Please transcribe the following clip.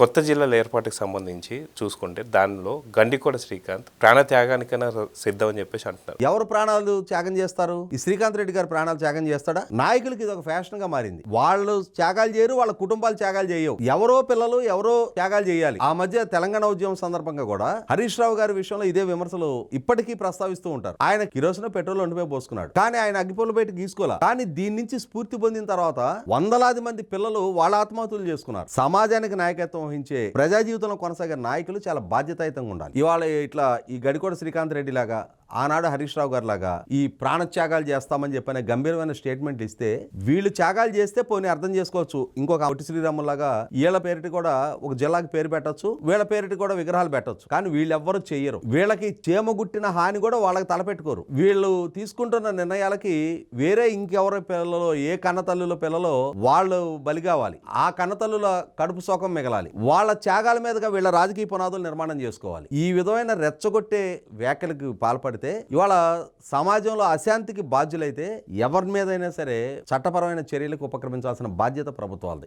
కొత్త జిల్లాల ఏర్పాటుకు సంబంధించి చూసుకుంటే దానిలో గండికోట శ్రీకాంత్ ప్రాణత్యాగానికైనా సిద్ధం అని చెప్పేసి అంటున్నారు. ఎవరు ప్రాణాలు త్యాగం చేస్తారు? ఈ శ్రీకాంత్ రెడ్డి గారు ప్రాణాలు త్యాగం చేస్తాడా? నాయకులకి ఇది ఒక ఫ్యాషన్ గా మారింది. వాళ్ళు త్యాగాలు చేయరు, వాళ్ళ కుటుంబాలు త్యాగాలు చేయవు. ఎవరో పిల్లలు ఎవరో త్యాగాలు చేయాలి. ఆ మధ్య తెలంగాణ ఉద్యమం సందర్భంగా కూడా హరీష్ రావు గారి విషయంలో ఇదే విమర్శలు ఇప్పటికీ ప్రస్తావిస్తూ ఉంటారు. ఆయన కిరోసిన్ పెట్రోల్ ఒంటిపై పోసుకున్నాడు, కానీ ఆయన అగ్గిపొల బయట గీసుకోవాలి. కానీ దీని నుంచి స్ఫూర్తి పొందిన తర్వాత వందలాది మంది పిల్లలు వాళ్ళ ఆత్మహత్యలు చేసుకున్నారు. సమాజానికి నాయకత్వం వహించే ప్రజా జీవితంలో కొనసాగే నాయకులు చాలా బాధ్యతాయుతంగా ఉండాలి. ఇవాళ ఇట్లా ఈ గడికోట శ్రీకాంత్ రెడ్డి లాగా, ఆనాడు హరీష్ రావు గారు లాగా ఈ ప్రాణత్యాగాలు చేస్తామని చెప్పిన గంభీరమైన స్టేట్మెంట్ ఇస్తే వీళ్ళు త్యాగాలు చేస్తే పోనీ అర్థం చేసుకోవచ్చు. ఇంకొక పొట్టి శ్రీరాములు లాగా వీళ్ళ పేరిటి కూడా ఒక జిల్లాకి పేరు పెట్టచ్చు, వీళ్ళ పేరిటి కూడా విగ్రహాలు పెట్టచ్చు. కానీ వీళ్ళెవ్వరూ చెయ్యరు. వీళ్ళకి చేమగుట్టిన హాని కూడా వాళ్ళకి తలపెట్టుకోరు. వీళ్ళు తీసుకుంటున్న నిర్ణయాలకి వేరే ఇంకెవరి పిల్లలో, ఏ కన్నతల్లుల పిల్లలో వాళ్ళు బలి కావాలి. ఆ కన్నతల్లుల కడుపు శోకం మిగలాలి. వాళ్ళ త్యాగాల మీదుగా వీళ్ళ రాజకీయ పునాదులు నిర్మాణం చేసుకోవాలి. ఈ విధమైన రెచ్చగొట్టే వ్యాఖ్యలకు పాల్పడితే ఇవాళ సమాజంలో అశాంతికి బాధ్యులైతే ఎవరి మీదైనా సరే చట్టపరమైన చర్యలకు ఉపక్రమించాల్సిన బాధ్యత ప్రభుత్వాలది.